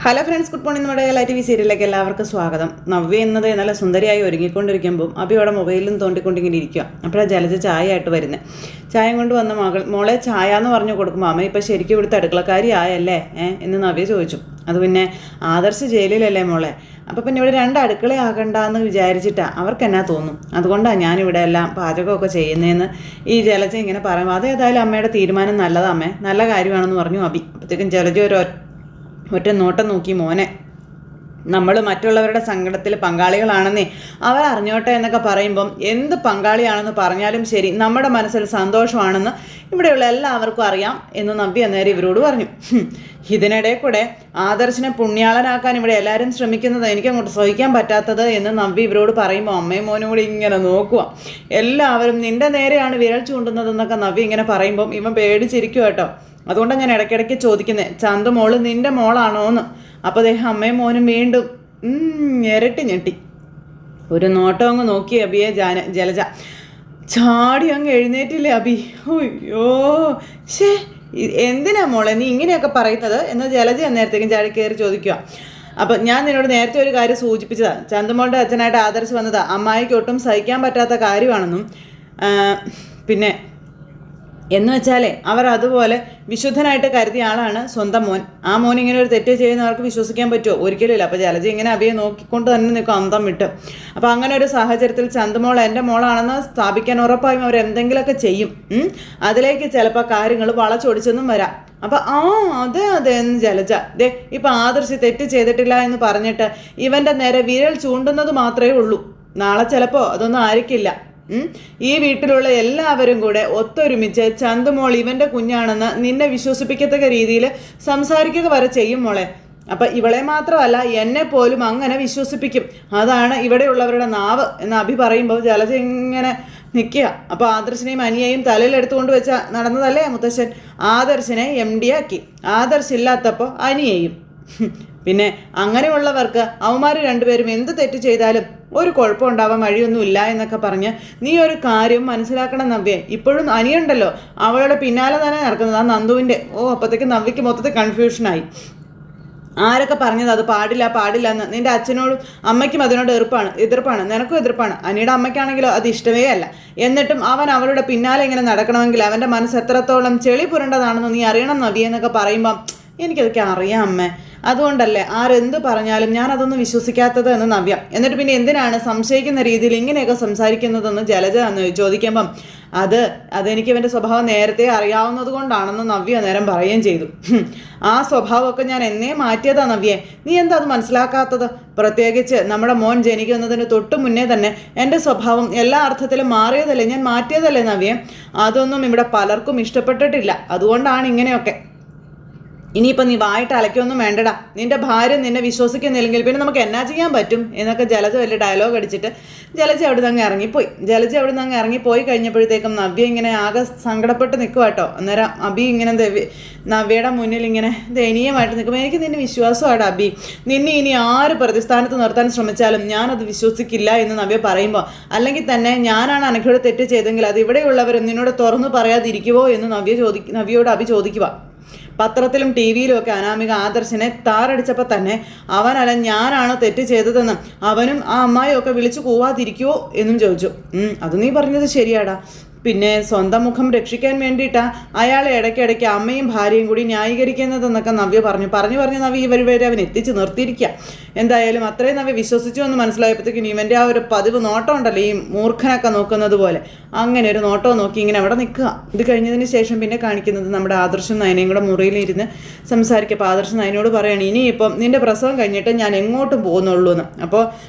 Hello friends, good morning. നമ്മുടെ light T V സീരിയലിലേക്ക് എല്ലാവർക്കും സ്വാഗതം. നവ്യ എന്നത് നല്ല സുന്ദരിയായി ഒരുങ്ങിക്കൊണ്ടിരിക്കുമ്പോൾ അബി അവിടെ മൊബൈലിലും തോണ്ടിക്കൊണ്ടിങ്ങനെ ഇരിക്കുക. അപ്പോഴാണ് ജലജ ചായ ആയിട്ട് വരുന്നത്. ചായം കൊണ്ട് വന്ന മോളെ ചായ എന്ന് പറഞ്ഞു കൊടുക്കുമ്പോൾ അമ്മ ഇപ്പം ശരിക്കും ഇവിടുത്തെ അടുക്കളക്കാരി ആയല്ലേ എന്ന് നവ്യ ചോദിച്ചു. അത് പിന്നെ ആദർശ് ജയിലിലല്ലേ മോളെ, അപ്പോൾ പിന്നെ ഇവിടെ രണ്ട് അടുക്കളയാകണ്ടെന്ന് വിചാരിച്ചിട്ടാണ് അവർക്ക് എന്നാ തോന്നും. അതുകൊണ്ടാണ് ഞാനിവിടെ എല്ലാം പാചകമൊക്കെ ചെയ്യുന്നതെന്ന് ഈ ജലജ ഇങ്ങനെ പറയുമ്പോൾ അതേതായാലും അമ്മയുടെ തീരുമാനം നല്ലതാ അമ്മേ, നല്ല കാര്യമാണെന്ന് പറഞ്ഞു അബി. അപ്പോഴത്തേക്കും ജലജ ഒറ്റ നോട്ടം നോക്കി, മോനെ നമ്മൾ മറ്റുള്ളവരുടെ സങ്കടത്തിൽ പങ്കാളികളാണെന്നേ അവർ അറിഞ്ഞോട്ടെ എന്നൊക്കെ പറയുമ്പം എന്ത് പങ്കാളിയാണെന്ന് പറഞ്ഞാലും ശരി നമ്മുടെ മനസ്സിൽ സന്തോഷമാണെന്ന് ഇവിടെയുള്ള എല്ലാവർക്കും അറിയാം എന്ന് നവ്യ അന്നേരം ഇവരോട് പറഞ്ഞു. ഇതിനിടെ കൂടെ ആദർശിനെ പുണ്യാളനാക്കാൻ ഇവിടെ എല്ലാവരും ശ്രമിക്കുന്നത് എനിക്കങ്ങോട്ട് സഹിക്കാൻ പറ്റാത്തത് എന്ന് നവ്യ ഇവരോട് പറയുമ്പോൾ അമ്മയും മോനും കൂടി ഇങ്ങനെ നോക്കുക. എല്ലാവരും നിന്റെ നേരെയാണ് വിരൽ ചൂണ്ടുന്നതെന്നൊക്കെ നവ്യ ഇങ്ങനെ പറയുമ്പം ഇവൻ പേടിച്ചിരിക്കും കേട്ടോ. അതുകൊണ്ടാണ് ഞാൻ ഇടയ്ക്കിടയ്ക്ക് ചോദിക്കുന്നത്, ചന്തു മോള് നിന്റെ മോളാണോ എന്ന്. അപ്പോൾ അദ്ദേഹം അമ്മയും മോനും വീണ്ടും ഇരട്ടി ഞെട്ടി. ഒരു നോട്ടം അങ്ങ് നോക്കി അബിയെ ജലജ. ചാടി അങ്ങ് എഴുന്നേറ്റില്ലേ അബി. അയ്യോ ശേ, എന്തിനാ മോളെ നീ ഇങ്ങനെയൊക്കെ പറയുന്നത് എന്ന് ജലജ അന്നേരത്തേക്കും ചാടി കയറി ചോദിക്കുക. അപ്പം ഞാൻ നിന്നോട് നേരത്തെ ഒരു കാര്യം സൂചിപ്പിച്ചതാണ്, ചന്തുമോളുടെ അച്ഛനായിട്ട് ആദർശ് വന്നതാ അമ്മായിക്ക് ഒട്ടും സഹിക്കാൻ പറ്റാത്ത കാര്യമാണെന്നും പിന്നെ എന്ന് വെച്ചാലേ അവർ അതുപോലെ വിശുദ്ധനായിട്ട് കരുതിയ ആളാണ് സ്വന്തം മോൻ. ആ മോൻ ഇങ്ങനെ ഒരു തെറ്റ് ചെയ്യുന്നവർക്ക് വിശ്വസിക്കാൻ പറ്റുമോ? ഒരിക്കലും ഇല്ല. അപ്പോൾ ജലജ ഇങ്ങനെ അബിയെ നോക്കിക്കൊണ്ട് തന്നെ നിൽക്കും അന്തം വിട്ട്. അപ്പോൾ അങ്ങനെ ഒരു സാഹചര്യത്തിൽ ചന്തുമോൾ എൻ്റെ മോളാണെന്ന് സ്ഥാപിക്കാൻ ഉറപ്പായും അവർ എന്തെങ്കിലുമൊക്കെ ചെയ്യും. അതിലേക്ക് ചിലപ്പോൾ കാര്യങ്ങൾ വളച്ചൊടിച്ചെന്നും വരാം. അപ്പം അതെ എന്ന് ജലജ ഇപ്പം ആദർശ് തെറ്റ് ചെയ്തിട്ടില്ല എന്ന് പറഞ്ഞിട്ട് ഇവൻ്റെ നേരെ വിരൽ ചൂണ്ടുന്നത് മാത്രമേ ഉള്ളൂ. നാളെ ചിലപ്പോൾ അതൊന്നും ആയിരിക്കില്ല. ഈ വീട്ടിലുള്ള എല്ലാവരും കൂടെ ഒത്തൊരുമിച്ച് ചന്തുമോൾ ഇവൻ്റെ കുഞ്ഞാണെന്ന് നിന്നെ വിശ്വസിപ്പിക്കത്തക്ക രീതിയിൽ സംസാരിക്കുക വരെ ചെയ്യും മോളെ. അപ്പം ഇവളെ മാത്രമല്ല എന്നെ പോലും അങ്ങനെ വിശ്വസിപ്പിക്കും. അതാണ് ഇവിടെയുള്ളവരുടെ നാവ് എന്ന് അഭി പറയുമ്പോൾ ജലജ ഇങ്ങനെ നിൽക്കുക. അപ്പോൾ ആദർശിനെയും അനിയെയും തലയിൽ എടുത്തുകൊണ്ട് വെച്ച നടന്നതല്ലേ മുത്തശ്ശൻ. ആദർശിനെ MD ആക്കി, ആദർശില്ലാത്തപ്പോൾ അനിയെയും. പിന്നെ അങ്ങനെയുള്ളവർക്ക് അവന്മാർ രണ്ടുപേരും എന്ത് തെറ്റ് ചെയ്താലും ഒരു കുഴപ്പമുണ്ടാവാൻ വഴിയൊന്നുമില്ല എന്നൊക്കെ പറഞ്ഞ് നീ ഒരു കാര്യം മനസ്സിലാക്കണം നവ്യ. ഇപ്പോഴും അനിയുണ്ടല്ലോ അവളുടെ പിന്നാലെ തന്നെ നടക്കുന്നത് ആ നന്ദുവിൻ്റെ. അപ്പോഴത്തേക്ക് നവ്യക്ക് മൊത്തത്തിൽ കൺഫ്യൂഷനായി. ആരൊക്കെ പറഞ്ഞത് അത് പാടില്ല എന്ന്. നിന്റെ അച്ഛനോടും അമ്മയ്ക്കും അതിനോട് എതിർപ്പാണ്, നിനക്കും എതിർപ്പാണ്. അനിയുടെ അമ്മയ്ക്കാണെങ്കിലോ അത് ഇഷ്ടമേ അല്ല. എന്നിട്ടും അവൻ അവളുടെ പിന്നാലെ ഇങ്ങനെ നടക്കണമെങ്കിൽ അവൻ്റെ മനസ്സ് എത്രത്തോളം ചെളി പുരണ്ടതാണെന്ന് നീ അറിയണം നവ്യ എന്നൊക്കെ പറയുമ്പം എനിക്കതൊക്കെ അറിയാം അമ്മേ, അതുകൊണ്ടല്ലേ ആരെന്ത് പറഞ്ഞാലും ഞാനതൊന്നും വിശ്വസിക്കാത്തത് എന്ന് നവ്യ. എന്നിട്ട് പിന്നെ എന്തിനാണ് സംശയിക്കുന്ന രീതിയിൽ ഇങ്ങനെയൊക്കെ സംസാരിക്കുന്നതെന്ന് ജലജ എന്ന് ചോദിക്കുമ്പം അതെനിക്ക് ഇവൻ്റെ സ്വഭാവം നേരത്തെ അറിയാവുന്നത് കൊണ്ടാണെന്ന് നവ്യ നേരം പറയുകയും ചെയ്തു. ആ സ്വഭാവമൊക്കെ ഞാൻ എന്നേ മാറ്റിയതാ നവ്യെ, നീ എന്താ അത് മനസ്സിലാക്കാത്തത്? പ്രത്യേകിച്ച് നമ്മുടെ മോൻ ജനിക്കുന്നതിന് തൊട്ട് മുന്നേ തന്നെ എൻ്റെ സ്വഭാവം എല്ലാ അർത്ഥത്തിലും മാറിയതല്ലേ, ഞാൻ മാറ്റിയതല്ലേ നവ്യെ. അതൊന്നും ഇവിടെ പലർക്കും ഇഷ്ടപ്പെട്ടിട്ടില്ല, അതുകൊണ്ടാണ് ഇങ്ങനെയൊക്കെ. ഇനിയിപ്പോൾ നീ വായിട്ട് അലക്കൊന്നും വേണ്ടടാ, നിന്റെ ഭാര്യ നിന്നെ വിശ്വസിക്കുന്നില്ലെങ്കിൽ പിന്നെ നമുക്ക് എന്നാ ചെയ്യാൻ പറ്റും എന്നൊക്കെ ജലജ വലിയ ഡയലോഗ് അടിച്ചിട്ട് ജലജ അവിടെ നിന്ന് അങ്ങ് ഇറങ്ങിപ്പോയി കഴിഞ്ഞപ്പോഴത്തേക്കും നവ്യ ഇങ്ങനെ ആകെ സങ്കടപ്പെട്ട് നിൽക്കുക കേട്ടോ. അന്നേരം അബി ഇങ്ങനെ നവ്യയുടെ മുന്നിൽ ഇങ്ങനെ ദയനീയമായിട്ട് നിൽക്കുമ്പോൾ എനിക്ക് നിന്നെ വിശ്വാസമാണ് അബി, നിന്നെ ഇനി ആര് പ്രതിസ്ഥാനത്ത് നിർത്താൻ ശ്രമിച്ചാലും ഞാനത് വിശ്വസിക്കില്ല എന്ന് നവ്യ പറയുമ്പോൾ, അല്ലെങ്കിൽ തന്നെ ഞാനാണ് അനഘയോട് തെറ്റ് ചെയ്തെങ്കിൽ അത് ഇവിടെയുള്ളവർ നിന്നോട് തുറന്നു പറയാതിരിക്കുവോ എന്ന് നവ്യയോട് അബി ചോദിക്കുക. പത്രത്തിലും TV-യിലും ഒക്കെ അനാമിക ആദർശിനെ താറടിച്ചപ്പോൾ തന്നെ അവനല്ല ഞാനാണ് തെറ്റ് ചെയ്തതെന്നും അവനും ആ അമ്മായിയും ഒക്കെ വിളിച്ചു കൂവാതിരിക്കുവോ എന്നും ചോദിച്ചു. അത് നീ പറഞ്ഞത് ശരിയാടാ, പിന്നെ സ്വന്തം മുഖം രക്ഷിക്കാൻ വേണ്ടിയിട്ടാണ് അയാളെ ഇടയ്ക്കിടയ്ക്ക് അമ്മയും ഭാര്യയും കൂടി ന്യായീകരിക്കുന്നതെന്നൊക്കെ നവ്യ പറഞ്ഞു നവ്യ ഇവരെ അവൻ എത്തിച്ച് നിർത്തിയിരിക്കുക. എന്തായാലും അത്രയും നവ്യ വിശ്വസിച്ചു എന്ന് മനസ്സിലായപ്പോഴത്തേക്കും ഇവൻ്റെ ആ ഒരു പതിവ് നോട്ടം ഉണ്ടല്ലോ, ഈ മൂർഖനൊക്കെ നോക്കുന്നത് പോലെ അങ്ങനെ ഒരു നോട്ടവും നോക്കി ഇങ്ങനെ അവിടെ നിൽക്കുക. ഇത് കഴിഞ്ഞതിന് ശേഷം പിന്നെ കാണിക്കുന്നത് നമ്മുടെ ആദർശം നയനയും കൂടെ മുറിയിലിരുന്ന് സംസാരിക്കപ്പോൾ ആദർശം നയനോട് പറയുകയാണ്, ഇനിയിപ്പം നിൻ്റെ പ്രസവം കഴിഞ്ഞിട്ട് ഞാൻ എങ്ങോട്ടും പോകുന്നുള്ളൂ എന്ന്. അപ്പോൾ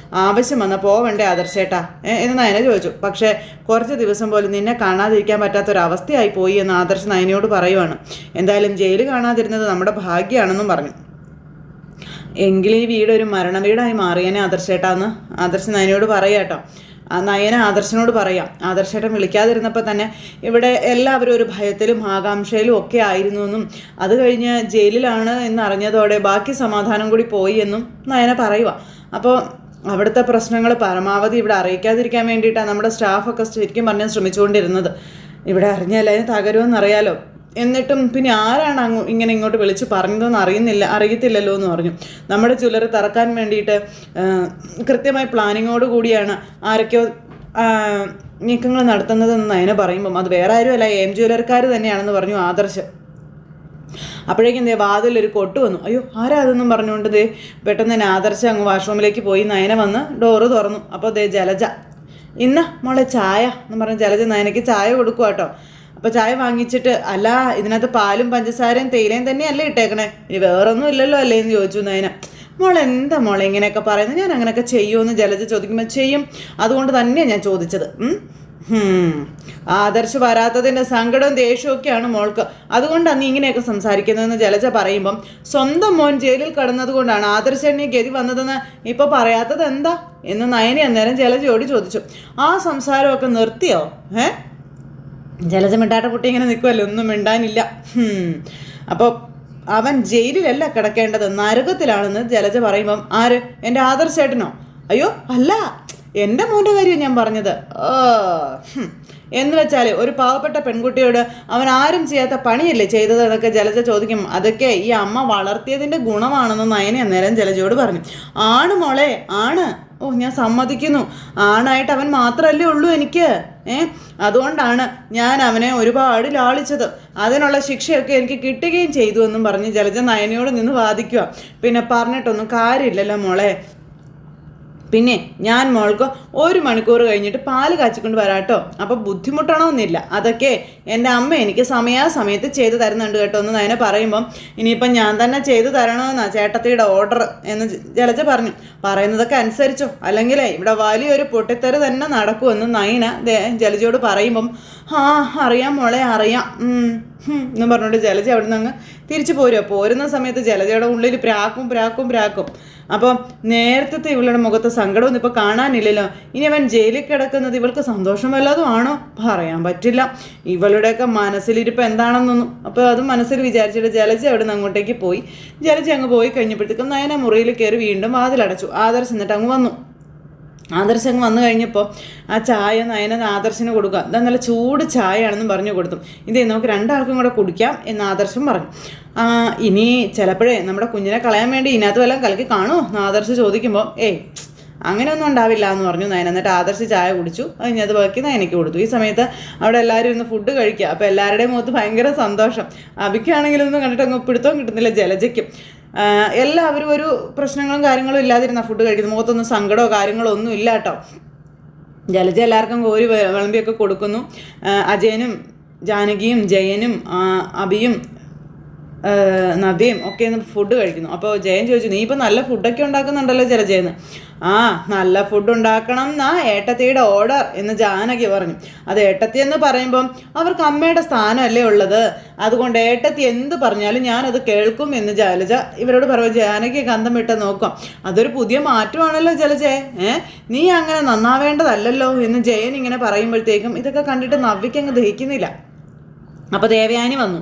ആവശ്യം വന്നാൽ പോവണ്ടേ ആദർശേട്ടാ എന്ന് നയന ചോദിച്ചു. പക്ഷേ കുറച്ച് ദിവസം പോലും നിന്നെ കാണാതിരിക്കാൻ പറ്റാത്തൊരവസ്ഥയായി പോയി എന്ന് ആദർശ് നയനയോട് പറയുവാണ്. എന്തായാലും ജയില് കാണാതിരുന്നത് നമ്മുടെ ഭാഗ്യമാണെന്നും പറഞ്ഞു. എങ്കിലും ഈ വീട് ഒരു മരണ വീടായി മാറിയനെ ആദർശേട്ടാന്ന് ആദർശ് നയനയോട് പറയാട്ടോ. ആ നയന ആദർശനോട് പറയാം, ആദർശേട്ടൻ വിളിക്കാതിരുന്നപ്പോൾ തന്നെ ഇവിടെ എല്ലാവരും ഒരു ഭയത്തിലും ആകാംക്ഷയിലും ഒക്കെ ആയിരുന്നു എന്നും അത് കഴിഞ്ഞ് ജയിലിലാണ് എന്നറിഞ്ഞതോടെ ബാക്കി സമാധാനം കൂടി പോയി എന്നും നയന പറയുക. അപ്പോൾ അവിടുത്തെ പ്രശ്നങ്ങൾ പരമാവധി ഇവിടെ അറിയിക്കാതിരിക്കാൻ വേണ്ടിയിട്ടാണ് നമ്മുടെ സ്റ്റാഫൊക്കെ ശരിക്കും പറഞ്ഞാൽ ശ്രമിച്ചുകൊണ്ടിരുന്നത്. ഇവിടെ അറിഞ്ഞാൽ തകരുമെന്നറിയാലോ. എന്നിട്ടും പിന്നെ ആരാണ് ഇങ്ങനെ ഇങ്ങോട്ട് വിളിച്ച് പറഞ്ഞതെന്ന് അറിയത്തില്ലല്ലോ എന്ന് പറഞ്ഞു. നമ്മുടെ ജ്വല്ലറി തറക്കാൻ വേണ്ടിയിട്ട് കൃത്യമായി പ്ലാനിങ്ങോട് കൂടിയാണ് ആരൊക്കെയോ നീക്കങ്ങൾ നടത്തുന്നതെന്ന് നയന പറയുമ്പം അത് വേറെ ആരുമല്ല എം ജ്വല്ലറിക്കാർ തന്നെയാണെന്ന് പറഞ്ഞു ആദർശ്. അപ്പോഴേക്കും വാതിലൊരു കൊട്ട് വന്നു. അയ്യോ ആരാ അതെന്നും പറഞ്ഞുകൊണ്ട് പെട്ടെന്ന് തന്നെ ആദർശ് അങ്ങ് വാഷ്റൂമിലേക്ക് പോയി. നയന വന്ന് ഡോറ് തുറന്നു. അപ്പോൾ ജലജ ഇന്ന് മോളെ ചായ എന്ന് പറഞ്ഞ് ജലജ നയനയ്ക്ക് ചായ കൊടുക്കുക കേട്ടോ. അപ്പോൾ ചായ വാങ്ങിച്ചിട്ട് അല്ല ഇതിനകത്ത് പാലും പഞ്ചസാരയും തേയിലയും തന്നെയല്ലേ ഇട്ടേക്കണേ, ഇനി വേറൊന്നും ഇല്ലല്ലോ അല്ലേ എന്ന് ചോദിച്ചു നയന. മോളെ എന്താ മോളെ ഇങ്ങനെയൊക്കെ പറയുന്നത്, ഞാൻ അങ്ങനെയൊക്കെ ചെയ്യുമെന്ന് ജലജ ചോദിക്കുമ്പോൾ ചെയ്യും, അതുകൊണ്ട് തന്നെയാണ് ഞാൻ ചോദിച്ചത്. ആദർശ് വരാത്തതിൻ്റെ സങ്കടവും ദേഷ്യവും ഒക്കെയാണ് മോൾക്ക്, അതുകൊണ്ടാണ് നീ ഇങ്ങനെയൊക്കെ സംസാരിക്കുന്നതെന്ന് ജലജ പറയുമ്പം സ്വന്തം മോൻ ജയിലിൽ കടന്നത് കൊണ്ടാണ് ആദർശനെ ഗതി വന്നതെന്ന് ഇപ്പോൾ പറയാത്തത് എന്താ എന്ന് നയനി അന്നേരം ജലജയോട് ചോദിച്ചു. ആ സംസാരമൊക്കെ നിർത്തിയോ? ജലജ മിണ്ടാട്ട പൊട്ടി ഇങ്ങനെ നിൽക്കുമല്ലോ, ഒന്നും മിണ്ടാനില്ല. അപ്പോൾ അവൻ ജയിലിലല്ല കിടക്കേണ്ടത്, നരകത്തിലാണെന്ന് ജലജ പറയുമ്പം ആര്, എൻ്റെ ആദർശേട്ടനോ? അയ്യോ അല്ല, എൻ്റെ മോൻ്റെ കാര്യം ഞാൻ പറഞ്ഞത്. എന്ന് വെച്ചാൽ ഒരു പാവപ്പെട്ട പെൺകുട്ടിയോട് അവൻ ആരും ചെയ്യാത്ത പണിയല്ലേ ചെയ്തത് എന്നൊക്കെ ജലജ ചോദിക്കും. അതൊക്കെ ഈ അമ്മ വളർത്തിയതിൻ്റെ ഗുണമാണെന്ന് നയന അന്നേരം ജലജയോട് പറഞ്ഞു. ആണ് മോളെ ആണ്, ഓ ഞാൻ സമ്മതിക്കുന്നു, ആണായിട്ട് അവൻ മാത്രമല്ലേ ഉള്ളൂ എനിക്ക്. അതുകൊണ്ടാണ് ഞാൻ അവനെ ഒരുപാട് ലാളിച്ചത്, അതിനുള്ള ശിക്ഷയൊക്കെ എനിക്ക് കിട്ടുകയും ചെയ്തു എന്നും പറഞ്ഞ് ജലജ നയനയോട് നിന്ന് വാദിക്കുക. പിന്നെ പറഞ്ഞിട്ടൊന്നും കാര്യമില്ലല്ലോ മോളെ, പിന്നെ ഞാൻ മോൾക്ക് 1 മണിക്കൂർ കഴിഞ്ഞിട്ട് പാല് കാച്ചിക്കൊണ്ട് വരാട്ടോ, അപ്പോൾ ബുദ്ധിമുട്ടണമെന്നില്ല, അതൊക്കെ എൻ്റെ അമ്മ എനിക്ക് സമയാസമയത്ത് ചെയ്തു തരുന്നുണ്ട് കേട്ടോ എന്ന് നയന പറയുമ്പം ഇനിയിപ്പം ഞാൻ തന്നെ ചെയ്തു തരണമെന്നാണ് ചേട്ടത്തിയുടെ ഓർഡർ എന്ന് ജലജ പറഞ്ഞു. പറയുന്നതൊക്കെ അനുസരിച്ചോ, അല്ലെങ്കിലേ ഇവിടെ വലിയൊരു പൊട്ടിത്തെറി തന്നെ നടക്കുമെന്ന് നയന ജലജയോട് പറയുമ്പം അറിയാം മോളെ അറിയാം എന്നും പറഞ്ഞുകൊണ്ട് ജലജ അവിടെ നിന്ന് അങ്ങ് തിരിച്ചു പോരുന്ന സമയത്ത് ജലജയുടെ ഉള്ളിൽ പ്രാക്കും. അപ്പം നേരത്തെ ഇവളുടെ മുഖത്ത് സങ്കടമൊന്നും ഇപ്പോൾ കാണാനില്ലല്ലോ. ഇനി അവൻ ജയിലിൽ കിടക്കുന്നത് ഇവൾക്ക് സന്തോഷം വല്ലതും ആണോ? പറയാൻ പറ്റില്ല, ഇവളുടെയൊക്കെ മനസ്സിലിരിപ്പ് എന്താണെന്നൊന്നും. അപ്പോൾ അത് മനസ്സിൽ വിചാരിച്ചിട്ട് ജലജ അവിടെ നിന്ന് അങ്ങോട്ടേക്ക് പോയി. ജലജ അങ്ങ് പോയി കഴിഞ്ഞപ്പോഴത്തേക്കും നയന മുറിയിൽ കയറി വീണ്ടും വാതിലടച്ചു. ആദർശ് എന്നിട്ട് അങ്ങ് വന്നു. ആദർശം വന്നു കഴിഞ്ഞപ്പോൾ ആ ചായ നയന ആദർശിന് കൊടുക്കുക. എന്താ നല്ല ചൂട് ചായയാണെന്നും പറഞ്ഞു കൊടുത്തു. ഇതേ നമുക്ക് 2 ആൾക്കും കൂടെ കുടിക്കാം എന്ന് ആദർശം പറഞ്ഞു. ഇനി ചിലപ്പോഴേ നമ്മുടെ കുഞ്ഞിനെ കളയാൻ വേണ്ടി ഇതിനകത്ത് വല്ലതും കലക്കി കാണുമോ എന്ന് ആദർശ് ചോദിക്കുമ്പോൾ അങ്ങനെയൊന്നും ഉണ്ടാവില്ല എന്ന് പറഞ്ഞു നയന. എന്നിട്ട് ആദർശ് ചായ കുടിച്ചു. അത് ബാക്കി നയനയ്ക്ക് കൊടുത്തു. ഈ സമയത്ത് അവിടെ എല്ലാവരും ഇരുന്ന് ഫുഡ് കഴിക്കുക. അപ്പോൾ എല്ലാവരുടെയും മുഖത്ത് ഭയങ്കര സന്തോഷം. അബിക്കാണെങ്കിലൊന്നും കണ്ടിട്ട് അങ്ങ് പിടുത്തവും കിട്ടുന്നില്ല, ജലജയ്ക്കും. എല്ലാവരും ഒരു പ്രശ്നങ്ങളും കാര്യങ്ങളും ഇല്ലാതിരുന്ന ഫുഡ് കഴിക്കുന്നത്, മുഖത്തൊന്നും സങ്കടമോ കാര്യങ്ങളോ ഒന്നും ഇല്ല കേട്ടോ. ജലജ എല്ലാവർക്കും കോരി വിളമ്പിയൊക്കെ കൊടുക്കുന്നു. അജയനും ജാനകിയും ജയനും അബിയും നവ്യയും ഒക്കെ ഒന്ന് ഫുഡ് കഴിക്കുന്നു. അപ്പോൾ ജയൻ ചോദിച്ചു, നീ ഇപ്പം നല്ല ഫുഡൊക്കെ ഉണ്ടാക്കുന്നുണ്ടല്ലോ ജലജയെന്ന്. നല്ല ഫുഡ് ഉണ്ടാക്കണം എന്നാ ഏട്ടത്തിയുടെ ഓർഡർ എന്ന് ജാനകി പറഞ്ഞു. അത് ഏട്ടത്തി എന്ന് പറയുമ്പം അവർക്ക് അമ്മയുടെ സ്ഥാനമല്ലേ ഉള്ളത്, അതുകൊണ്ട് ഏട്ടത്തി എന്ത് പറഞ്ഞാലും ഞാനത് കേൾക്കും എന്ന് ജലജ ഇവരോട് പറയുമ്പോൾ ജാനകി കന്തം വിട്ട് നോക്കാം. അതൊരു പുതിയ മാറ്റമാണല്ലോ ജലജയെ, നീ അങ്ങനെ നന്നാവേണ്ടതല്ലല്ലോ എന്ന് ജയൻ ഇങ്ങനെ പറയുമ്പോഴത്തേക്കും ഇതൊക്കെ കണ്ടിട്ട് നവ്യയ്ക്ക് അങ്ങ് ദഹിക്കുന്നില്ല. അപ്പോൾ ദേവയാനി വന്നു.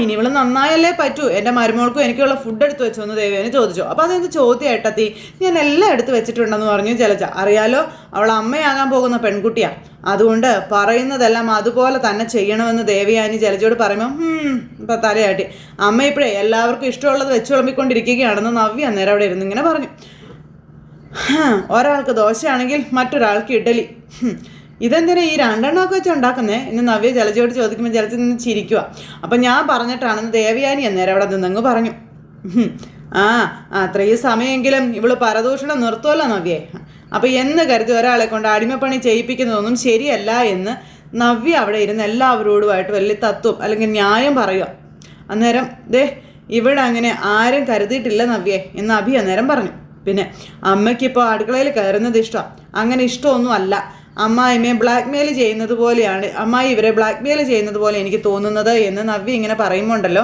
ഇനി ഇവള് നന്നായല്ലേ പറ്റൂ, എൻ്റെ മരുമോൾക്കും എനിക്കുള്ള ഫുഡ് എടുത്ത് വെച്ചോ എന്ന് ദേവയാനി ചോദിച്ചു. അപ്പോൾ അതെന്ത് ചോദ്യം ഏട്ടത്തി, ഞാൻ എല്ലാം എടുത്ത് വെച്ചിട്ടുണ്ടെന്ന് പറഞ്ഞു ജലജ. അറിയാലോ, അവൾ അമ്മയാകാൻ പോകുന്ന പെൺകുട്ടിയാണ്, അതുകൊണ്ട് പറയുന്നതെല്ലാം അതുപോലെ തന്നെ ചെയ്യണമെന്ന് ദേവയാനി ജലജയോട് പറയുമ്പോൾ ഇപ്പം തലയാട്ടി. അമ്മ ഇപ്പോഴേ എല്ലാവർക്കും ഇഷ്ടമുള്ളത് വെച്ച് വിളമ്പിക്കൊണ്ടിരിക്കുകയാണെന്ന് നവ്യ അന്നേരം അവിടെ ഇരുന്ന് ഇങ്ങനെ പറഞ്ഞു. ഒരാൾക്ക് ദോശയാണെങ്കിൽ മറ്റൊരാൾക്ക് ഇഡലി, ഇതെന്തിനാ ഈ 2 എണ്ണമൊക്കെ വെച്ച് ഉണ്ടാക്കുന്നേ എന്ന് നവ്യ ജലജയോട് ചോദിക്കുമ്പോൾ ജലജ നിന്ന് ചിരിക്കുക. അപ്പം ഞാൻ പറഞ്ഞിട്ടാണെന്ന് ദേവയാനി അന്നേരം അവിടെ നിന്നങ്ങ് പറഞ്ഞു. അത്രയും സമയമെങ്കിലും ഇവള് പരദൂഷണം നിർത്തുമല്ലോ നവ്യേ. അപ്പം എന്ന് കരുതി ഒരാളെ കൊണ്ട് അടിമപ്പണി ചെയ്യിപ്പിക്കുന്നതൊന്നും ശരിയല്ല എന്ന് നവ്യ അവിടെ ഇരുന്ന് എല്ലാവരോടുമായിട്ട് വലിയ തത്വം അല്ലെങ്കിൽ ന്യായം പറയുക. അന്നേരം ഇവിടെ അങ്ങനെ ആരും കരുതിയിട്ടില്ല നവ്യേ എന്ന് അഭി അന്നേരം പറഞ്ഞു. പിന്നെ അമ്മയ്ക്കിപ്പോൾ അടുക്കളയിൽ കയറുന്നത് ഇഷ്ടമാണ്, അങ്ങനെ ഇഷ്ടമൊന്നും അല്ല. അമ്മായിമ്മയെ ബ്ലാക്ക്മെയിൽ ചെയ്യുന്നത് പോലെയാണ്, അമ്മായി ഇവരെ ബ്ലാക്ക്മെയിൽ ചെയ്യുന്നത് പോലെ എനിക്ക് തോന്നുന്നത് എന്ന് നവ്യ ഇങ്ങനെ പറയുമ്പോണ്ടല്ലോ,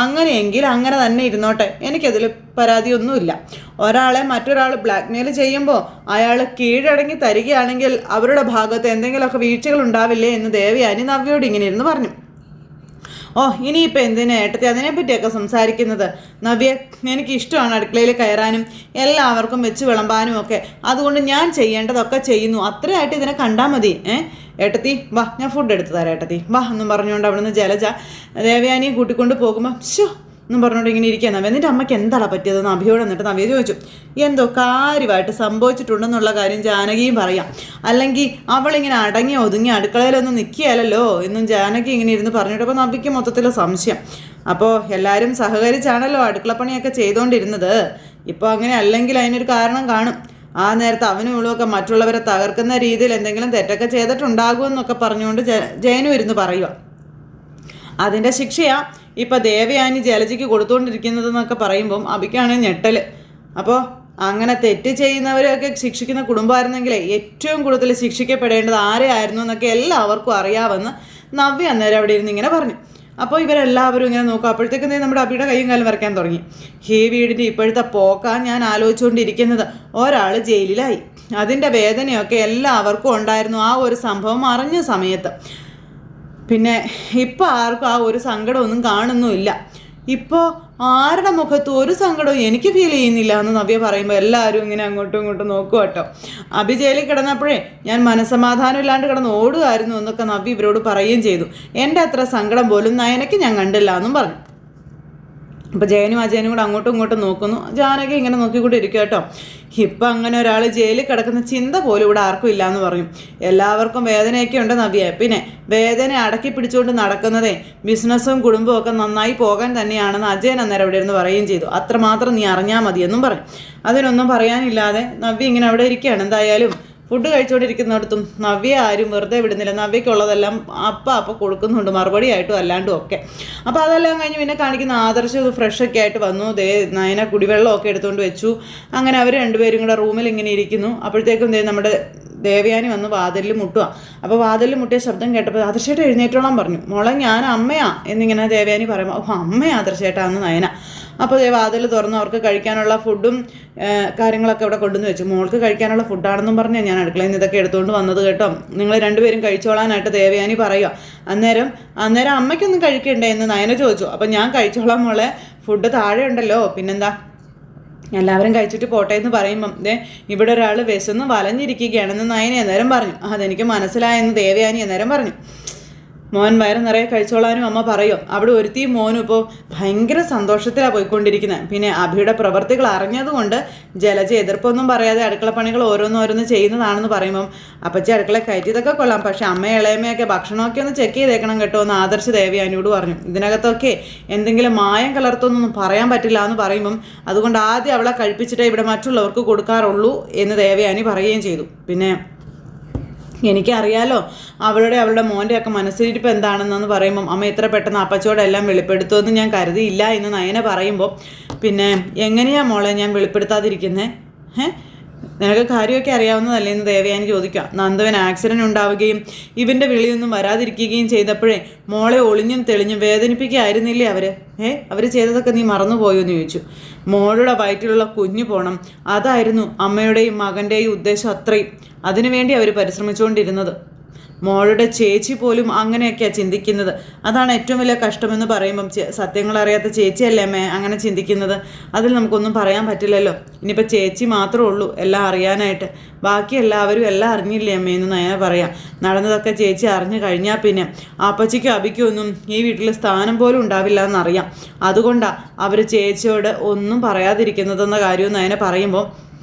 അങ്ങനെയെങ്കിൽ അങ്ങനെ തന്നെ ഇരുന്നോട്ടെ, എനിക്കതിൽ പരാതിയൊന്നുമില്ല. ഒരാളെ മറ്റൊരാൾ ബ്ലാക്ക്മെയിൽ ചെയ്യുമ്പോൾ അയാൾ കീഴടങ്ങി തരികയാണെങ്കിൽ അവരുടെ ഭാഗത്ത് എന്തെങ്കിലുമൊക്കെ വീഴ്ചകൾ ഉണ്ടാവില്ലേ എന്ന് ദേവയാനി നവ്യയോട് ഇങ്ങനെ ഇരുന്ന് പറഞ്ഞു. ഇനിയിപ്പോൾ എന്തിനാ ഏട്ടത്തി അതിനെപ്പറ്റിയൊക്കെ സംസാരിക്കുന്നത്? നവ്യ, എനിക്ക് ഇഷ്ടമാണ് അടുക്കളയിൽ കയറാനും എല്ലാവർക്കും വെച്ച് വിളമ്പാനും ഒക്കെ, അതുകൊണ്ട് ഞാൻ ചെയ്യേണ്ടതൊക്കെ ചെയ്യുന്നു, അത്രയായിട്ട് ഇതിനെ കണ്ടാൽ മതി. ഏട്ടത്തി വാ, ഞാൻ ഫുഡ് എടുത്ത് തരാം ഏട്ടത്തി വാ എന്നും പറഞ്ഞുകൊണ്ട് അവിടെ നിന്ന് ജലജ ദേവയാനിയും കൂട്ടിക്കൊണ്ട് പോകുമ്പോൾ എന്നും പറഞ്ഞുകൊണ്ട് ഇങ്ങനെ ഇരിക്കുക. നവ്യ, നിൻ്റെ അമ്മയ്ക്ക് എന്താണ് പറ്റിയതെന്ന് അഭിയോട് എന്നിട്ട് നവ്യ ചോദിച്ചു. എന്തോ കാര്യമായിട്ട് സംഭവിച്ചിട്ടുണ്ടെന്നുള്ള കാര്യം ജാനകിയും പറയാം, അല്ലെങ്കിൽ അവളിങ്ങനെ അടങ്ങി ഒതുങ്ങി അടുക്കളയിലൊന്നും നിൽക്കുകയല്ലോ എന്നും ജാനകി ഇങ്ങനെ ഇരുന്ന് പറഞ്ഞിട്ട് അപ്പോൾ നവ്യയ്ക്ക് മൊത്തത്തിലെ സംശയം. അപ്പോൾ എല്ലാവരും സഹകരിച്ചാണല്ലോ അടുക്കളപ്പണിയൊക്കെ ചെയ്തുകൊണ്ടിരുന്നത്, ഇപ്പോൾ അങ്ങനെ അല്ലെങ്കിൽ അതിനൊരു കാരണം കാണും. ആ നേരത്തെ അവനും ഇവളുമൊക്കെ മറ്റുള്ളവരെ തകർക്കുന്ന രീതിയിൽ എന്തെങ്കിലും തെറ്റൊക്കെ ചെയ്തിട്ടുണ്ടാകുമെന്നൊക്കെ പറഞ്ഞുകൊണ്ട് ജയനും ഇരുന്ന് പറയുക. അതിൻ്റെ ശിക്ഷയാ ഇപ്പം ദേവയാനി ജലജയ്ക്ക് കൊടുത്തുകൊണ്ടിരിക്കുന്നതെന്നൊക്കെ പറയുമ്പം അബിക്കാണ് ഞെട്ടൽ. അപ്പോൾ അങ്ങനെ തെറ്റ് ചെയ്യുന്നവരെയൊക്കെ ശിക്ഷിക്കുന്ന കുടുംബമായിരുന്നെങ്കിലേ ഏറ്റവും കൂടുതൽ ശിക്ഷിക്കപ്പെടേണ്ടത് ആരെയായിരുന്നു എന്നൊക്കെ എല്ലാവർക്കും അറിയാമെന്ന് നവ്യ അന്നേരം അവിടെ ഇരുന്ന് ഇങ്ങനെ പറഞ്ഞു. അപ്പോൾ ഇവരെല്ലാവരും ഇങ്ങനെ നോക്കും. അപ്പോഴത്തേക്കും നമ്മുടെ അബിയുടെ കൈയും കാലം വരയ്ക്കാൻ തുടങ്ങി. ഈ വീടിൻ്റെ ഇപ്പോഴത്തെ പോക്കാൻ ഞാൻ ആലോചിച്ചുകൊണ്ടിരിക്കുന്നത്, ഒരാൾ ജയിലിലായി, അതിൻ്റെ വേദനയൊക്കെ എല്ലാവർക്കും ഉണ്ടായിരുന്നു ആ ഒരു സംഭവം അറിഞ്ഞ സമയത്ത്. പിന്നെ ഇപ്പോൾ ആർക്കും ആ ഒരു സങ്കടമൊന്നും കാണുന്നുമില്ല. ഇപ്പോൾ ആരുടെ മുഖത്തും ഒരു സങ്കടവും എനിക്ക് ഫീൽ ചെയ്യുന്നില്ല എന്ന് നവ്യ പറയുമ്പോൾ എല്ലാവരും ഇങ്ങനെ അങ്ങോട്ടും ഇങ്ങോട്ടും നോക്കുക കേട്ടോ. അഭി ജയിലിൽ കിടന്നപ്പോഴേ ഞാൻ മനസ്സമാധാനം ഇല്ലാണ്ട് കിടന്ന് ഓടുകയായിരുന്നു എന്നൊക്കെ നവ്യ ഇവരോട് പറയുകയും ചെയ്തു. എൻ്റെ അത്ര സങ്കടം പോലും നയനയ്ക്ക് ഞാൻ കണ്ടില്ല എന്നും പറഞ്ഞു. അപ്പോൾ ജയനും അജയനും കൂടെ അങ്ങോട്ടും ഇങ്ങോട്ടും നോക്കുന്നു. ജാനകി ഇങ്ങനെ നോക്കിക്കൂടെ ഇരിക്കുക കേട്ടോ. ഇപ്പം അങ്ങനെ ഒരാൾ ജയിലിൽ കിടക്കുന്ന ചിന്ത പോലും ഇവിടെ ആർക്കും ഇല്ല എന്ന് പറയും. എല്ലാവർക്കും വേദനയൊക്കെ ഉണ്ട് നവ്യ. പിന്നെ വേദന അടക്കി പിടിച്ചുകൊണ്ട് നടക്കുന്നതേ ബിസിനസ്സും കുടുംബവും ഒക്കെ നന്നായി പോകാൻ തന്നെയാണെന്ന് അജയൻ അന്നേരം അവിടെ ഇരുന്ന് പറയുകയും ചെയ്തു. അത്രമാത്രം നീ അറിഞ്ഞാൽ മതിയെന്നും പറഞ്ഞു. അതിനൊന്നും പറയാനില്ലാതെ നവ്യ ഇങ്ങനെ അവിടെ ഇരിക്കുകയാണ്. എന്തായാലും ഫുഡ് കഴിച്ചുകൊണ്ടിരിക്കുന്നിടത്തും നവ്യ ആരും വെറുതെ വിടുന്നില്ല. നവ്യക്കുള്ളതെല്ലാം അപ്പം കൊടുക്കുന്നുണ്ട്, മറുപടിയായിട്ടും അല്ലാണ്ടും ഒക്കെ. അപ്പോൾ അതെല്ലാം കഴിഞ്ഞ് പിന്നെ കാണിക്കുന്ന ആദർശ് ഫ്രഷൊക്കെ ആയിട്ട് വന്നു. നയന കുടിവെള്ളമൊക്കെ എടുത്തുകൊണ്ട് വെച്ചു. അങ്ങനെ അവർ രണ്ടുപേരും കൂടെ റൂമിൽ ഇങ്ങനെ ഇരിക്കുന്നു. അപ്പോഴത്തേക്കും നമ്മുടെ ദേവയാനി വന്ന് വാതിലിൽ മുട്ടുക. അപ്പോൾ വാതിലിൽ മുട്ടിയ ശബ്ദം കേട്ടപ്പോൾ ആദർശേട്ട എഴുന്നേറ്റോളാൻ പറഞ്ഞു. മോളെ ഞാൻ അമ്മയാ എന്നിങ്ങനെ ദേവയാനി പറയുമ്പോൾ അപ്പോൾ അമ്മയാ ആദർശേട്ടാന്ന് നയന. അപ്പോൾ വാതിൽ തുറന്ന് അവർക്ക് കഴിക്കാനുള്ള ഫുഡും കാര്യങ്ങളൊക്കെ അവിടെ കൊണ്ടുവന്ന് വെച്ചു. മോൾക്ക് കഴിക്കാനുള്ള ഫുഡാണെന്നും പറഞ്ഞാൽ ഞാൻ അടുക്കളയിൽ നിന്ന് ഇതൊക്കെ എടുത്തുകൊണ്ട് വന്നത് കേട്ടോ. നിങ്ങൾ രണ്ടുപേരും കഴിച്ചോളാനായിട്ട് ദേവയാനി പറയുക. അന്നേരം അമ്മയ്ക്കൊന്നും കഴിക്കണ്ടേ എന്ന് നയന ചോദിച്ചു. അപ്പം ഞാൻ കഴിച്ചോളാം മോളെ, ഫുഡ് താഴെ ഉണ്ടല്ലോ, പിന്നെന്താ എല്ലാവരും കഴിച്ചിട്ട് പോട്ടെ എന്ന് പറയുമ്പം ഇവിടെ ഒരാൾ വിശന്ന് വലഞ്ഞിരിക്കുകയാണെന്ന് നയന അന്നേരം പറഞ്ഞു. അതെനിക്ക് മനസ്സിലായെന്ന് ദേവയാനി അന്നേരം പറഞ്ഞു. മോൻ വയറ് നിറയെ കഴിച്ചോളാനും അമ്മ പറയും. അവിടെ ഒരുത്തിയും മോനും ഇപ്പോൾ ഭയങ്കര സന്തോഷത്തിലാണ് പോയിക്കൊണ്ടിരിക്കുന്നത്. പിന്നെ അഭിയുടെ പ്രവർത്തികൾ അറിഞ്ഞതുകൊണ്ട് ജലജ എതിർപ്പൊന്നും പറയാതെ അടുക്കളപ്പണികൾ ഓരോന്നോരോന്ന് ചെയ്യുന്നതാണെന്ന് പറയുമ്പം അപ്പച്ചി അടുക്കള കയറ്റിയതൊക്കെ കൊള്ളാം, പക്ഷെ അമ്മ ഇളയമ്മയൊക്കെ ഭക്ഷണമൊക്കെ ഒന്ന് ചെക്ക് ചെയ്തേക്കണം കേട്ടോ എന്ന് ആദർശ് ദേവയാനിയോട് പറഞ്ഞു. ഇതിനകത്തൊക്കെ എന്തെങ്കിലും മായം കലർത്തൊന്നും പറയാൻ പറ്റില്ല എന്ന് പറയുമ്പം അതുകൊണ്ട് ആദ്യം അവളെ കഴിപ്പിച്ചിട്ടേ ഇവിടെ മറ്റുള്ളവർക്ക് കൊടുക്കാറുള്ളൂ എന്ന് ദേവയാനി പറയുകയും ചെയ്തു. പിന്നെ എനിക്കറിയാലോ അവളുടെ മോൻ്റെയൊക്കെ മനസ്സിരിപ്പ് എന്താണെന്ന് പറയുമ്പം അമ്മ ഇത്ര പെട്ടെന്ന് അപ്പച്ചോടെല്ലാം വെളിപ്പെടുത്തുമെന്ന് ഞാൻ കരുതിയില്ല എന്ന് നയന പറയുമ്പോൾ പിന്നെ എങ്ങനെയാ മോളെ ഞാൻ വെളിപ്പെടുത്താതിരിക്കുന്നത്? നിനക്ക് കാര്യമൊക്കെ അറിയാവുന്നതല്ലേ എന്ന് ദേവയാനി ചോദിക്കുക. നന്ദുവിന് ആക്സിഡൻറ്റ് ഉണ്ടാവുകയും ഇവൻ്റെ വിളിയൊന്നും വരാതിരിക്കുകയും ചെയ്തപ്പോഴേ മോളെ ഒളിഞ്ഞും തെളിഞ്ഞും വേദനിപ്പിക്കുകയായിരുന്നില്ലേ അവർ ചെയ്തതൊക്കെ നീ മറന്നുപോയോ എന്ന് ചോദിച്ചു. മോളുടെ വയറ്റിലുള്ള കുഞ്ഞു പോണം, അതായിരുന്നു അമ്മയുടെയും മകൻ്റെയും ഉദ്ദേശം. അത്രയും അതിനുവേണ്ടി അവർ പരിശ്രമിച്ചുകൊണ്ടിരുന്നത്. മോളുടെ ചേച്ചി പോലും അങ്ങനെയൊക്കെയാണ് ചിന്തിക്കുന്നത്. അതാണ് ഏറ്റവും വലിയ കഷ്ടമെന്ന് പറയുമ്പം സത്യങ്ങളറിയാത്ത ചേച്ചിയല്ലേ അമ്മേ അങ്ങനെ ചിന്തിക്കുന്നത്. അതിൽ നമുക്കൊന്നും പറയാൻ പറ്റില്ലല്ലോ. ഇനിയിപ്പോൾ ചേച്ചി മാത്രമേ ഉള്ളൂ എല്ലാം അറിയാനായിട്ട്, ബാക്കി എല്ലാവരും എല്ലാം അറിഞ്ഞില്ലേ അമ്മയെന്ന് നയന പറയാം. നടന്നതൊക്കെ ചേച്ചി അറിഞ്ഞു കഴിഞ്ഞാൽ പിന്നെ അപ്പച്ചിക്കും അബിക്കും ഒന്നും ഈ വീട്ടിൽ സ്ഥാനം പോലും ഉണ്ടാവില്ല എന്നറിയാം. അതുകൊണ്ടാണ് അവർ ചേച്ചിയോട് ഒന്നും പറയാതിരിക്കുന്നതെന്ന കാര്യവും നയന പറയുമ്പോൾ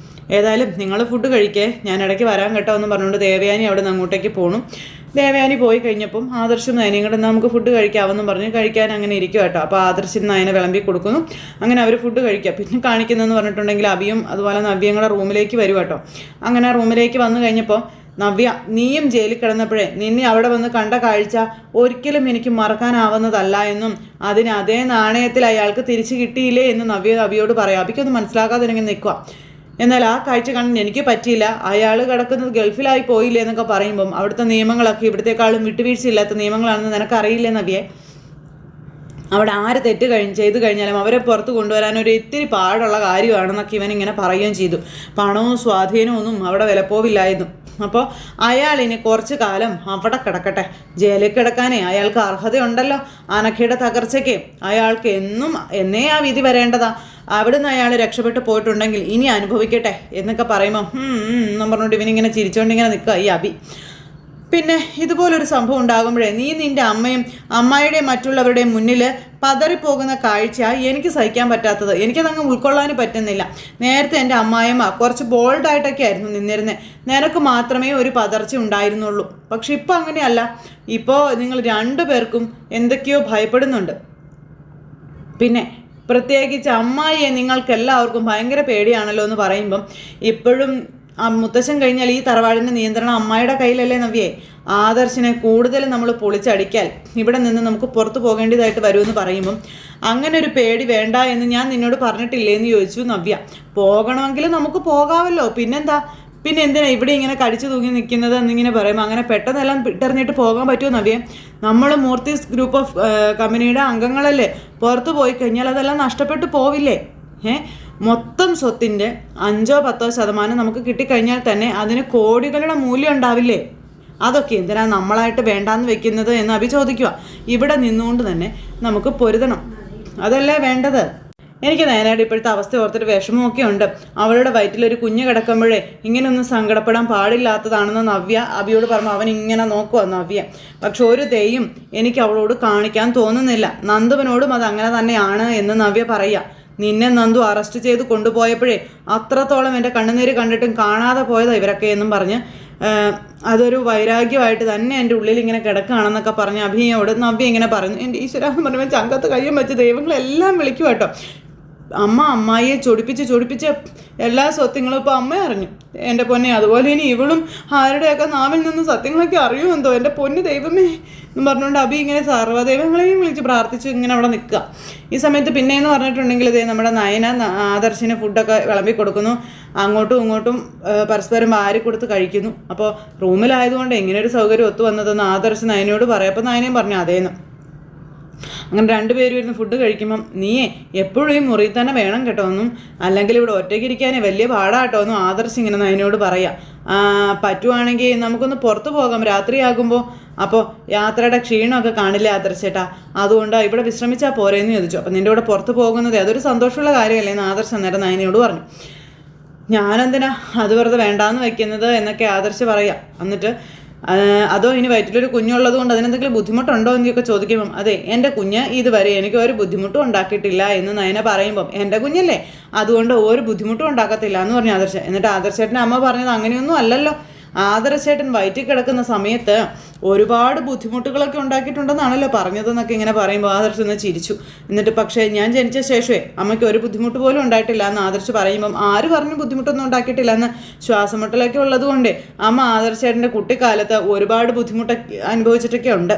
ഏതായാലും നിങ്ങൾ ഫുഡ് കഴിക്കേ, ഞാൻ ഇടയ്ക്ക് വരാൻ കേട്ടോ എന്ന് പറഞ്ഞുകൊണ്ട് ദേവയാനി അവിടെ നിന്ന് അങ്ങോട്ടേക്ക് പോകണം. ദേവയാനി പോയി കഴിഞ്ഞപ്പം ആദർശം നയനയും കൂടെ നമുക്ക് ഫുഡ് കഴിക്കാമെന്നും പറഞ്ഞ് കഴിക്കാൻ അങ്ങനെ ഇരിക്കും കേട്ടോ. അപ്പോൾ ആദർശിന് നയനെ വിളമ്പി കൊടുക്കുന്നു. അങ്ങനെ അവർ ഫുഡ് കഴിക്കുക. പിന്നെ കാണിക്കുന്നതെന്ന് പറഞ്ഞിട്ടുണ്ടെങ്കിൽ അബിയും അതുപോലെ നവ്യയും കൂടെ റൂമിലേക്ക് വരും കേട്ടോ. അങ്ങനെ റൂമിലേക്ക് വന്നു കഴിഞ്ഞപ്പോൾ നവ്യ, നീയും ജയിലിൽ കിടന്നപ്പോഴേ നിന്നെ അവിടെ വന്ന് കണ്ട കാഴ്ച ഒരിക്കലും എനിക്ക് മറക്കാനാവുന്നതല്ല എന്നും അതിന് അതേ നാണയത്തിൽ അയാൾക്ക് തിരിച്ചു കിട്ടിയില്ലേ എന്ന് നവ്യ അബിയോട് പറയാം. അബിക്കൊന്നും മനസ്സിലാക്കാതെ ഇങ്ങനെ നിൽക്കുക. എന്നാൽ ആ കാഴ്ച കാണാൻ എനിക്ക് പറ്റിയില്ല, അയാൾ കിടക്കുന്നത് ഗൾഫിലായി പോയില്ലേ എന്നൊക്കെ പറയുമ്പം അവിടുത്തെ നിയമങ്ങളൊക്കെ ഇവിടത്തെക്കാളും വിട്ടുവീഴ്ചയില്ലാത്ത നിയമങ്ങളാണെന്ന് നിനക്കറിയില്ലേ നവ്യേ? അവിടെ ആര് തെറ്റ് ചെയ്ത് കഴിഞ്ഞാലും അവരെ പുറത്ത് കൊണ്ടുവരാൻ ഒരു ഇത്തിരി പാടുള്ള കാര്യമാണെന്നൊക്കെ ഇവനിങ്ങനെ പറയുകയും ചെയ്തു. പണവും സ്വാധീനവും ഒന്നും അവിടെ വിലപ്പോവില്ലായിരുന്നു. അപ്പോൾ അയാളിനി കുറച്ച് കാലം അവിടെ കിടക്കട്ടെ, ജയിലിൽ കിടക്കാനേ അയാൾക്ക് അർഹതയുണ്ടല്ലോ. അനഘയുടെ തകർച്ചയ്ക്ക് അയാൾക്ക് എന്നേ ആ വിധി വരേണ്ടതാ. അവിടുന്ന് അയാൾ രക്ഷപ്പെട്ടു പോയിട്ടുണ്ടെങ്കിൽ ഇനി അനുഭവിക്കട്ടെ എന്നൊക്കെ പറയുമ്പോൾ എന്നും പറഞ്ഞുകൊണ്ട് ഇവനിങ്ങനെ ചിരിച്ചുകൊണ്ടിങ്ങനെ നിൽക്കുക ഈ അബി. പിന്നെ ഇതുപോലൊരു സംഭവം ഉണ്ടാകുമ്പോഴേ നീ നിൻ്റെ അമ്മയും അമ്മായിയുടെയും മറ്റുള്ളവരുടെയും മുന്നിൽ പതറിപ്പോകുന്ന കാഴ്ച എനിക്ക് സഹിക്കാൻ പറ്റാത്തത്. എനിക്കതങ്ങ് ഉൾക്കൊള്ളാൻ പറ്റുന്നില്ല. നേരത്തെ എൻ്റെ അമ്മായിയമ്മ കുറച്ച് ബോൾഡായിട്ടൊക്കെ ആയിരുന്നു നിന്നിരുന്നത്. നിനക്ക് മാത്രമേ ഒരു പതർച്ച ഉണ്ടായിരുന്നുള്ളൂ. പക്ഷെ ഇപ്പോൾ അങ്ങനെയല്ല. ഇപ്പോൾ നിങ്ങൾ രണ്ടുപേർക്കും എന്തൊക്കെയോ ഭയപ്പെടുന്നുണ്ട്. പിന്നെ പ്രത്യേകിച്ച് അമ്മായിയെ നിങ്ങൾക്കെല്ലാവർക്കും ഭയങ്കര പേടിയാണല്ലോ എന്ന് പറയുമ്പം ഇപ്പോഴും മുത്തശ്ശൻ കഴിഞ്ഞാൽ ഈ തറവാടിൻ്റെ നിയന്ത്രണം അമ്മായിയുടെ കയ്യിലല്ലേ നവ്യേ. ആദർശിനെ കൂടുതൽ നമ്മൾ പൊളിച്ചടിക്കാൽ ഇവിടെ നിന്ന് നമുക്ക് പുറത്തു പോകേണ്ടതായിട്ട് വരുമെന്ന് പറയുമ്പം അങ്ങനെ ഒരു പേടി വേണ്ട എന്ന് ഞാൻ നിന്നോട് പറഞ്ഞിട്ടില്ലേന്ന് ചോദിച്ചു നവ്യ. പോകണമെങ്കിൽ നമുക്ക് പോകാമല്ലോ, പിന്നെന്താ, പിന്നെ എന്തിനാ ഇവിടെ ഇങ്ങനെ കടിച്ചു തൂങ്ങി നിൽക്കുന്നത് എന്നിങ്ങനെ പറയുമ്പോൾ അങ്ങനെ പെട്ടെന്നെല്ലാം ഇട്ടെറിഞ്ഞിട്ട് പോകാൻ പറ്റുമോ നവ്യ? നമ്മൾ മൂർത്തീസ് ഗ്രൂപ്പ് ഓഫ് കമ്പനിയുടെ അംഗങ്ങളല്ലേ. പുറത്ത് പോയി കഴിഞ്ഞാൽ അതെല്ലാം നഷ്ടപ്പെട്ടു പോവില്ലേ? മൊത്തം സ്വത്തിൻ്റെ 5-10% നമുക്ക് കിട്ടിക്കഴിഞ്ഞാൽ തന്നെ അതിന് കോടികളുടെ മൂല്യം ഉണ്ടാവില്ലേ? അതൊക്കെ എന്തിനാ നമ്മളായിട്ട് വേണ്ടാന്ന് വെക്കുന്നത് എന്ന് അഭി ചോദിക്കുക. ഇവിടെ നിന്നുകൊണ്ട് തന്നെ നമുക്ക് പൊരുതണം, അതല്ലേ വേണ്ടത്. എനിക്ക് നയനയുടെ ഇപ്പോഴത്തെ അവസ്ഥ ഓർത്തിട്ട് വിഷമമൊക്കെ ഉണ്ട്. അവളുടെ വയറ്റിലൊരു കുഞ്ഞ് കിടക്കുമ്പോഴേ ഇങ്ങനെയൊന്നും സങ്കടപ്പെടാൻ പാടില്ലാത്തതാണെന്ന് നവ്യ അഭിയോട് പറഞ്ഞു. അവൻ ഇങ്ങനെ നോക്കുക നവ്യ. പക്ഷെ ഒരു തെയ്യും എനിക്ക് അവളോട് കാണിക്കാൻ തോന്നുന്നില്ല. നന്ദുവിനോടും അത് അങ്ങനെ തന്നെയാണ് എന്ന് നവ്യ പറയുക. നിന്നെ നന്ദു അറസ്റ്റ് ചെയ്ത് കൊണ്ടുപോയപ്പോഴേ അത്രത്തോളം എൻ്റെ കണ്ണുനീര് കണ്ടിട്ടും കാണാതെ പോയതാ ഇവരൊക്കെ എന്നും പറഞ്ഞ് അതൊരു വൈരാഗ്യമായിട്ട് തന്നെ എൻ്റെ ഉള്ളിൽ ഇങ്ങനെ കിടക്കുകയാണെന്നൊക്കെ പറഞ്ഞ് അഭിയോട് നവ്യ ഇങ്ങനെ പറഞ്ഞു. എൻ്റെ ഈശ്വര എന്ന് പറയുമ്പോൾ ചങ്കത്ത് കയ്യും വെച്ച് ദൈവങ്ങളെല്ലാം വിളിക്കും കേട്ടോ. അമ്മായിയെ ചൊടിപ്പിച്ച് എല്ലാ സത്യങ്ങളും ഇപ്പോൾ അമ്മ അറിഞ്ഞു എൻ്റെ പൊന്നെ. അതുപോലെ ഇനി ഇവളും ആരുടെയൊക്കെ നാവിൽ നിന്ന് സത്യങ്ങളൊക്കെ അറിയുമെന്തോ എൻ്റെ പൊന്ന് ദൈവമേ എന്ന് പറഞ്ഞുകൊണ്ട് അഭി ഇങ്ങനെ സർവ്വദൈവങ്ങളെയും വിളിച്ച് പ്രാർത്ഥിച്ച് ഇങ്ങനെ അവിടെ നിൽക്കുക. ഈ സമയത്ത് പിന്നെയെന്ന് പറഞ്ഞിട്ടുണ്ടെങ്കിൽ ഇതേ നമ്മുടെ നയന ആദർശിന് ഫുഡൊക്കെ വിളമ്പി കൊടുക്കുന്നു. അങ്ങോട്ടും ഇങ്ങോട്ടും പരസ്പരം വാരി കൊടുത്ത് കഴിക്കുന്നു. അപ്പോൾ റൂമിലായതുകൊണ്ട് എങ്ങനെ ഒരു സൗകര്യം ഒത്തു വന്നതെന്ന് ആദർശ് നയനയോട് പറയാം. അപ്പോൾ നയനയും പറഞ്ഞു അതേന്ന്. അങ്ങനെ രണ്ടുപേരും ഇരുന്ന് ഫുഡ് കഴിക്കുമ്പം നീയേ എപ്പോഴും ഈ മുറിയിൽ തന്നെ വേണം കേട്ടോ എന്നും, അല്ലെങ്കിൽ ഇവിടെ ഒറ്റയ്ക്ക് ഇരിക്കാനേ വലിയ പാടാട്ടോ എന്നും ആദർശ് ഇങ്ങനെ നയനോട് പറയാം. പറ്റുവാണെങ്കിൽ നമുക്കൊന്ന് പുറത്ത് പോകാം രാത്രിയാകുമ്പോൾ. അപ്പോൾ യാത്രയുടെ ക്ഷീണമൊക്കെ കാണില്ലേ ആദർശേട്ടാ, അതുകൊണ്ട് ഇവിടെ വിശ്രമിച്ചാൽ പോരേന്ന് ചോദിച്ചു. അപ്പം നിൻ്റെ കൂടെ പുറത്ത് പോകുന്നത് അതൊരു സന്തോഷമുള്ള കാര്യമല്ലേ എന്ന് ആദർശ് അന്നേരം നയനയോട് പറഞ്ഞു. ഞാനെന്തിനാ അത് വെറുതെ വേണ്ടാന്ന് വെക്കുന്നത് എന്നൊക്കെ ആദർശ് പറയാം. എന്നിട്ട് അതോ ഇനി വയറ്റിലൊരു കുഞ്ഞുള്ളത് കൊണ്ട് അതിനെന്തെങ്കിലും ബുദ്ധിമുട്ടുണ്ടോ എന്നൊക്കെ ചോദിക്കുമ്പം അതെ എൻ്റെ കുഞ്ഞ് ഇതുവരെ എനിക്ക് ഒരു ബുദ്ധിമുട്ടും ഉണ്ടാക്കിയിട്ടില്ല എന്ന് നയന പറയുമ്പം എൻ്റെ കുഞ്ഞല്ലേ അതുകൊണ്ട് ഒരു ബുദ്ധിമുട്ടും ഉണ്ടാക്കത്തില്ല എന്ന് പറഞ്ഞു ആദർശ്. എന്നിട്ട് ആദർശേട്ടൻ്റെ അമ്മ പറഞ്ഞത് അങ്ങനെയൊന്നും അല്ലല്ലോ, ആദർശേട്ടൻ വയറ്റിൽ കിടക്കുന്ന സമയത്ത് ഒരുപാട് ബുദ്ധിമുട്ടുകളൊക്കെ ഉണ്ടാക്കിയിട്ടുണ്ടെന്നാണല്ലോ പറഞ്ഞതെന്നൊക്കെ ഇങ്ങനെ പറയുമ്പോൾ ആദർശ് ഒന്ന് ചിരിച്ചു. എന്നിട്ട് പക്ഷേ ഞാൻ ജനിച്ച ശേഷമേ അമ്മയ്ക്ക് ഒരു ബുദ്ധിമുട്ട് പോലും ഉണ്ടായിട്ടില്ല എന്ന് ആദർശ് പറയുമ്പം ആര് പറഞ്ഞു ബുദ്ധിമുട്ടൊന്നും ഉണ്ടാക്കിയിട്ടില്ല എന്ന്? ശ്വാസമുട്ടലൊക്കെ ഉള്ളതുകൊണ്ട് അമ്മ ആദർശേട്ടൻ്റെ കുട്ടിക്കാലത്ത് ഒരുപാട് ബുദ്ധിമുട്ടൊക്കെ അനുഭവിച്ചിട്ടൊക്കെ ഉണ്ട്.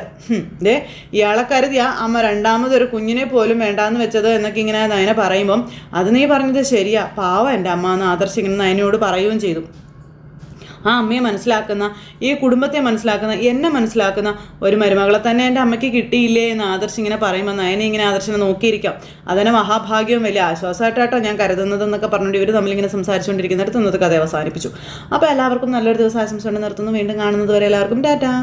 ഇയാളെ കരുതിയാ അമ്മ രണ്ടാമതൊരു കുഞ്ഞിനെ പോലും വേണ്ടാന്ന് വെച്ചത് എന്നൊക്കെ ഇങ്ങനെ നയന പറയുമ്പം അത് നീ പറഞ്ഞത് ശരിയാ, പാവം എൻ്റെ അമ്മ എന്ന് ആദർശ് ഇങ്ങനെ നയനയോട് പറയുകയും ചെയ്തു. ആ അമ്മയെ മനസ്സിലാക്കുന്ന, ഈ കുടുംബത്തെ മനസ്സിലാക്കുന്ന, എന്നെ മനസ്സിലാക്കുന്ന ഒരു മരുമകളെ തന്നെ എൻ്റെ അമ്മയ്ക്ക് കിട്ടിയില്ലേ എന്ന് ആദർശ് ഇങ്ങനെ പറയുമ്പോൾ നയനെ ഇങ്ങനെ ആദർശിനെ നോക്കിയിരിക്കാം. അതിനെ മഹാഭാഗ്യവും വലിയ ആശ്വാസമായിട്ടാട്ടോ ഞാൻ കരുതുന്നതെന്നൊക്കെ പറഞ്ഞുകൊണ്ട് ഇവർ തമ്മിലിങ്ങനെ സംസാരിച്ചുകൊണ്ടിരിക്കുന്നിടത്ത് ഇന്നത്തെ കഥ അവസാനിപ്പിച്ചു. അപ്പോൾ എല്ലാവർക്കും നല്ലൊരു ദിവസം ആശംസ കൊണ്ട് നിർത്തുന്നു. വീണ്ടും കാണുന്നത് വരെ എല്ലാവർക്കും ടാറ്റാ.